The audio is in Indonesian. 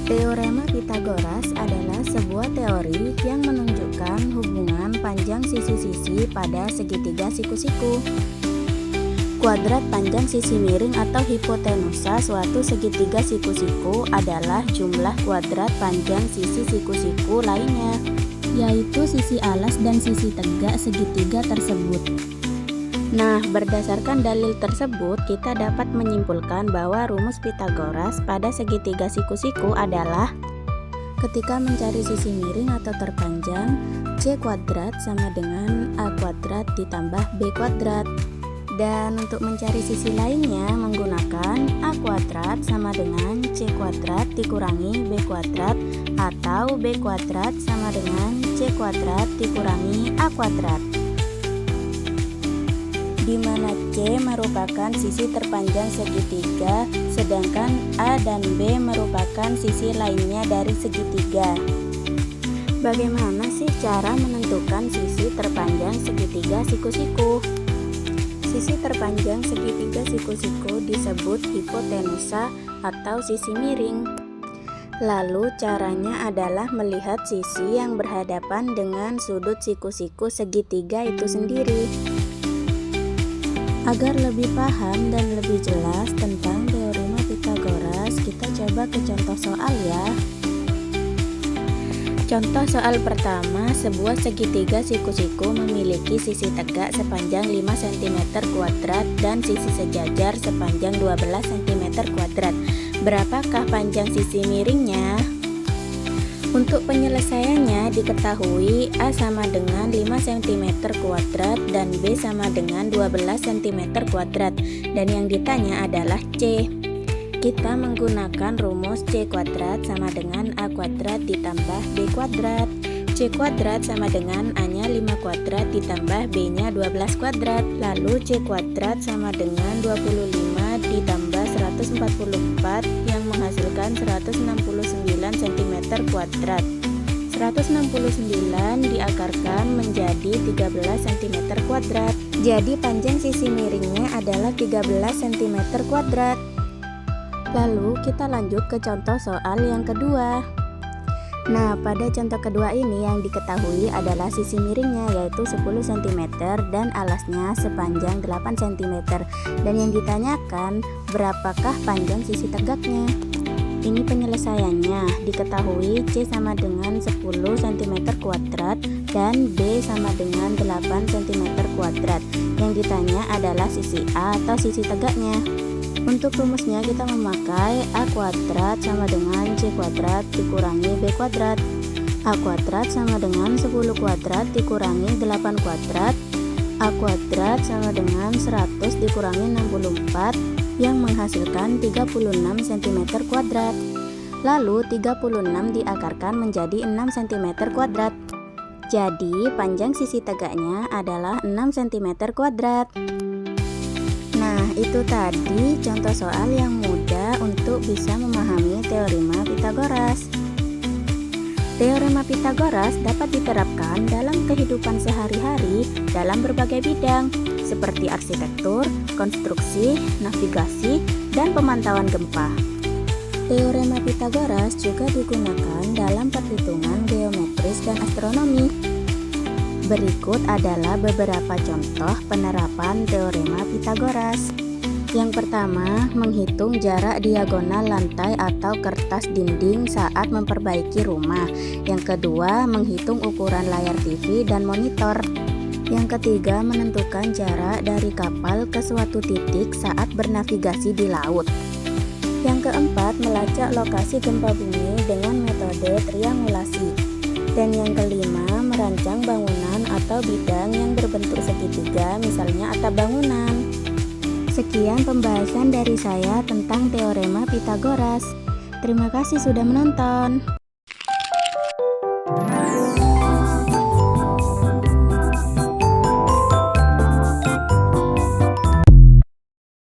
Teorema Pythagoras adalah sebuah teori yang menunjukkan hubungan panjang sisi-sisi pada segitiga siku-siku. Kuadrat panjang sisi miring atau hipotenusa suatu segitiga siku-siku adalah jumlah kuadrat panjang sisi siku-siku lainnya, yaitu sisi alas dan sisi tegak segitiga tersebut. Nah, berdasarkan dalil tersebut, kita dapat menyimpulkan bahwa rumus Pythagoras pada segitiga siku-siku adalah ketika mencari sisi miring atau terpanjang, C kuadrat sama dengan A kuadrat ditambah B kuadrat. Dan untuk mencari sisi lainnya menggunakan A kuadrat sama dengan C kuadrat dikurangi B kuadrat atau B kuadrat sama dengan C kuadrat dikurangi A kuadrat, di mana C merupakan sisi terpanjang segitiga, sedangkan A dan B merupakan sisi lainnya dari segitiga. Bagaimana sih cara menentukan sisi terpanjang segitiga siku-siku? Sisi terpanjang segitiga siku-siku disebut hipotenusa atau sisi miring. Lalu caranya adalah melihat sisi yang berhadapan dengan sudut siku-siku segitiga itu sendiri. Agar lebih paham dan lebih jelas tentang teorema Pythagoras, kita coba ke contoh soal ya. Contoh soal pertama, sebuah segitiga siku-siku memiliki sisi tegak sepanjang 5 cm kuadrat dan sisi sejajar sepanjang 12 cm kuadrat. Berapakah panjang sisi miringnya? Untuk penyelesaiannya diketahui A sama dengan 5 cm kuadrat dan B sama dengan 12 cm kuadrat, dan yang ditanya adalah C. Kita menggunakan rumus C kuadrat sama dengan A kuadrat ditambah B kuadrat. C kuadrat sama dengan A-nya 5 kuadrat ditambah B-nya 12 kuadrat. Lalu C kuadrat sama dengan 25 ditambah 144 yang menghasilkan 169 cm kuadrat. 169 diakarkan menjadi 13 cm kuadrat. Jadi panjang sisi miringnya adalah 13 cm kuadrat. Lalu kita lanjut ke contoh soal yang kedua. Nah, pada contoh kedua ini yang diketahui adalah sisi miringnya yaitu 10 cm dan alasnya sepanjang 8 cm. Dan yang ditanyakan berapakah panjang sisi tegaknya? Ini penyelesaiannya. Diketahui C sama dengan 10 cm kuadrat dan B sama dengan 8 cm kuadrat. Yang ditanya adalah sisi A atau sisi tegaknya. Untuk rumusnya kita memakai A kuadrat sama dengan C kuadrat dikurangi B kuadrat. A kuadrat sama dengan 10 kuadrat dikurangi 8 kuadrat. A kuadrat sama dengan 100 dikurangi 64 yang menghasilkan 36 cm kuadrat. Lalu 36 diakarkan menjadi 6 cm kuadrat. Jadi panjang sisi tegaknya adalah 6 cm kuadrat. Nah, itu tadi contoh soal yang mudah untuk bisa memahami teorema Pythagoras. Teorema Pythagoras dapat diterapkan dalam kehidupan sehari-hari dalam berbagai bidang seperti arsitektur, konstruksi, navigasi, dan pemantauan gempa. Teorema Pythagoras juga digunakan dalam perhitungan geometris dan astronomi. Berikut adalah beberapa contoh penerapan teorema Pythagoras. Yang pertama, menghitung jarak diagonal lantai atau kertas dinding saat memperbaiki rumah. Yang kedua, menghitung ukuran layar TV dan monitor. Yang ketiga, menentukan jarak dari kapal ke suatu titik saat bernavigasi di laut. Yang keempat, melacak lokasi gempa bumi dengan metode triangulasi. Dan yang kelima, merancang bangunan atau bidang yang berbentuk segitiga, misalnya atap bangunan. Sekian pembahasan dari saya tentang teorema Pythagoras. Terima kasih sudah menonton.